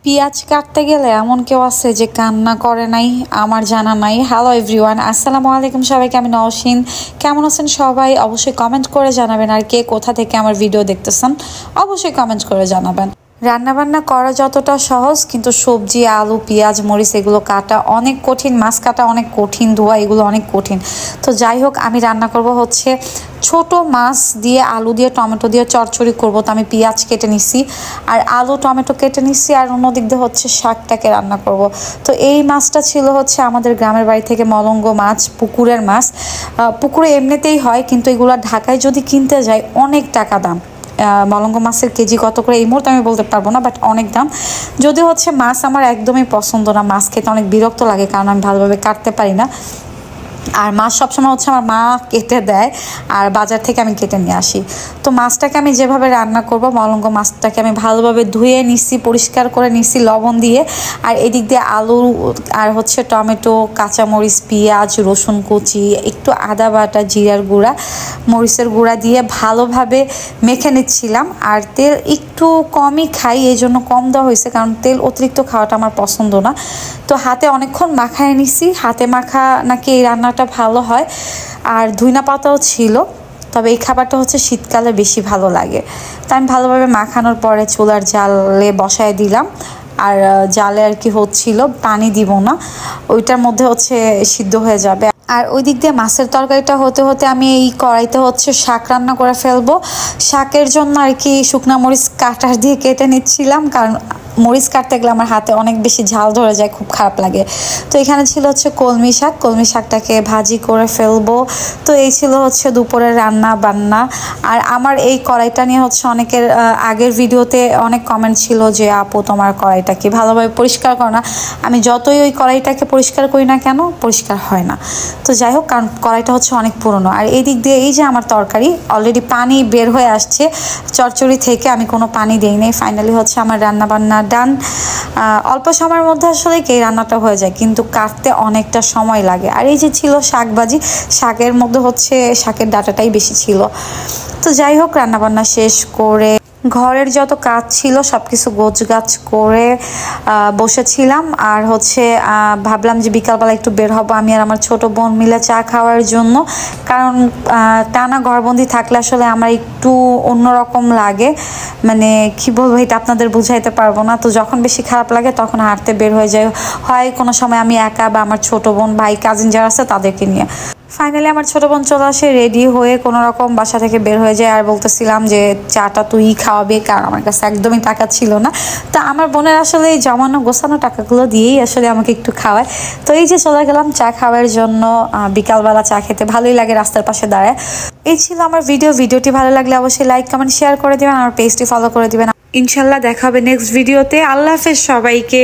পেঁয়াজ কাটতে গেলে এমন কেউ আছে যে কান্না করে নাই? আমার জানা নাই। হ্যালো এভরিওয়ান, আসসালামু আলাইকুম সবাইকে। আমি নওশিন। কেমন আছেন সবাই? অবশ্যই কমেন্ট করে জানাবেন। আর কে কোথা থেকে আমার ভিডিও দেখতেছেন অবশ্যই কমেন্ট করে জানাবেন। রান্নাবান্না করা যতটা সহজ, কিন্তু সবজি, আলু, পেঁয়াজ, মরিচ এগুলো কাটা অনেক কঠিন, মাছ কাটা অনেক কঠিন, ধোয়া এগুলো অনেক কঠিন। তো যাই হোক, আমি রান্না করব হচ্ছে ছোট মাছ দিয়ে, আলু দিয়ে, টমেটো দিয়ে চচ্চড়ি করব। তো আমি পেঁয়াজ কেটে নিছি, আর আলু টমেটো কেটে নিছি, আর অন্যদিক দিয়ে হচ্ছে শাকটাকে রান্না করব। তো এই মাছটা ছিল হচ্ছে আমাদের গ্রামের বাড়ি থেকে মলঙ্গ মাছ, পুকুরের মাছ। পুকুরে এমনিতেই হয়, কিন্তু এগুলো ঢাকায় যদি কিনতে যাই অনেক টাকা দাম। মলঙ্গ মাছের কেজি কত করে এই মুহূর্তে আমি বলতে পারবো না, বাট অনেক দাম। যদি হচ্ছে মাছ আমার একদমই পছন্দ না, মাছ খেতে অনেক বিরক্ত লাগে, কারণ আমি ভালোভাবে কাটতে পারি না। আর মাছ সবসময় হচ্ছে আমার মা কেটে দেয়, আর বাজার থেকে আমি কেটে নিয়ে আসি। তো মাছটাকে আমি যেভাবে রান্না করব, মলঙ্গ মাছটাকে আমি ভালোভাবে ধুয়ে নিচ্ছি, পরিষ্কার করে নিচ্ছি লবণ দিয়ে। আর এদিক দিয়ে আলু আর হচ্ছে টমেটো, কাঁচামরিচ, পেঁয়াজ, রসুন কুচি, একটু আদা বাটা, জিরার গুঁড়া, মরিচের গুঁড়া দিয়ে ভালোভাবে মেখে নিচ্ছিলাম। আর তেল একটু কমই খাই, এই জন্য কম দেওয়া হয়েছে, কারণ তেল অতিরিক্ত খাওয়াটা আমার পছন্দ না। তো হাতে অনেকক্ষণ মাখায় নিছি। হাতে মাখা নাকি এই রান্নাটা ভালো হয়। আর ধুইনা পাতাও ছিল, তবে এই খাবারটা হচ্ছে শীতকালে বেশি ভালো লাগে। তো আমি ভালোভাবে মাখানোর পরে চুলার জালে বসায় দিলাম। আর জালে আর কি হচ্ছিল, পানি দিব না, ওইটার মধ্যে হচ্ছে সিদ্ধ হয়ে যাবে। আর ওই দিক দিয়ে মাছের তরকারিটা হতে হতে আমি এই কড়াইতে হচ্ছে শাক রান্না করে ফেলবো। শাকের জন্য আর কি শুকনা মরিচ কাটার দিয়ে কেটে নিচ্ছিলাম, কারণ মরিচ কাটতে গেলে আমার হাতে অনেক বেশি ঝাল ধরে যায়, খুব খারাপ লাগে। তো এখানে ছিল হচ্ছে কলমি শাক, কলমি শাকটাকে ভাজি করে ফেলবো। তো এই ছিল হচ্ছে দুপুরের রান্না বান্না। আর আমার এই কড়াইটা নিয়ে হচ্ছে অনেকের আগের ভিডিওতে অনেক কমেন্ট ছিল যে আপু তোমার কড়াইটা কি ভালোভাবে পরিষ্কার করো না। আমি যতই ওই কড়াইটাকে পরিষ্কার করি না কেন, পরিষ্কার হয় না। তো যাই হোক, কারণ কড়াইটা হচ্ছে অনেক পুরনো। আর এই দিক দিয়ে এই যে আমার তরকারি অলরেডি পানি বের হয়ে আসছে চচ্চড়ি থেকে, আমি কোনো পানি দিই নাই। ফাইনালি হচ্ছে আমার রান্না বান্না ডান। অল্প সময়ের মধ্যে আসলে এই রান্নাটা হয়ে যায়, কিন্তু কাটতে অনেকটা সময় লাগে। আর এই যে ছিল শাকভাজি, শাকের মধ্যে হচ্ছে শাকের ডাঁটাটাই বেশি ছিল। তো যাই হোক, রান্নাবান্না শেষ করে ঘরের যত কাজ ছিল সব কিছু গোছগাছ করে বসেছিলাম। আর হচ্ছে ভাবলাম যে বিকালবেলা একটু বের হবো আমি আর আমার ছোট বোন মিলে চা খাওয়ার জন্য, কারণ টানা ঘরবন্দি থাকলে আসলে আমার একটু অন্যরকম লাগে, মানে কি বলবো এটা আপনাদের বুঝাইতে পারবো না। তো যখন বেশি খারাপ লাগে তখন হাঁটতে বের হয়ে যায়, হয় কোনো সময় আমি একা, বা আমার ছোট বোন, ভাই, কাজিন যারা আছে তাদেরকে নিয়ে। ফাইনালি আমার ছোট বোন চলে আসে, রেডি হয়ে কোনো রকম বাসা থেকে বের হয়ে যায়। আর বলতেছিলাম যে চাটা তুই খাওয়াবে, কারণ আমার কাছে একদমই টাকা ছিল না। তো আমার বোনের আসলে এই জমানো গোছানো টাকাগুলো দিয়েই আসলে আমাকে একটু খাওয়ায়। তো এই যে চলে গেলাম চা খাওয়ার জন্য। বিকালবেলা চা খেতে ভালোই লাগে, রাস্তার পাশে দাঁড়ায়। এই ছিল আমার ভিডিওটি ভালো লাগলে অবশ্যই লাইক কমেন্ট শেয়ার করে দিবেন, আমার পেজটি ফলো করে দিবেন। ইনশাল্লাহ দেখা হবে নেক্সট ভিডিওতে। আল্লাহ হাফেজ সবাইকে।